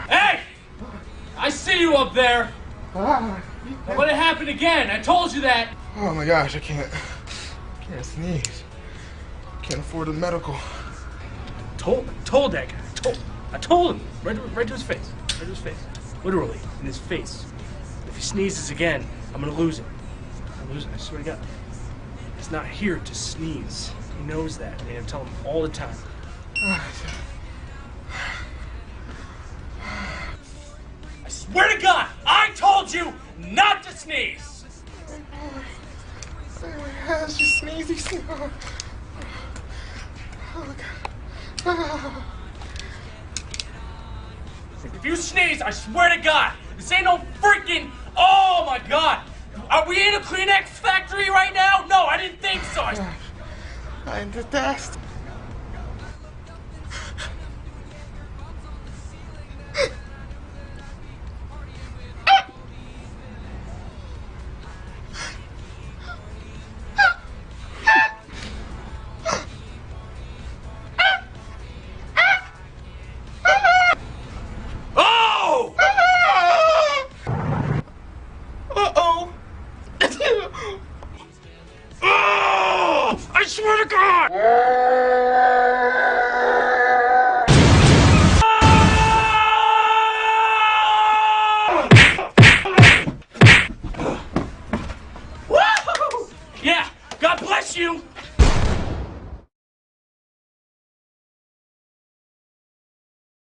Hey! I see you up there. Don't let it happen again. I told you that. Oh my gosh, I can't sneeze. Can't afford the medical. Told that guy. I told him. Right to his face. Right to his face. Literally, in his face. If he sneezes again, I'm gonna lose him. I'm losing. I swear to God. He's not here to sneeze. He knows that. I mean, I tell him all the time. I swear to God, I told you not to sneeze. It's just sneezy. Oh God. If you sneeze, I swear to God, this ain't no freaking. Oh my God. Are we in a Kleenex factory right now? No, I didn't think so. I'm the best. I swear to God!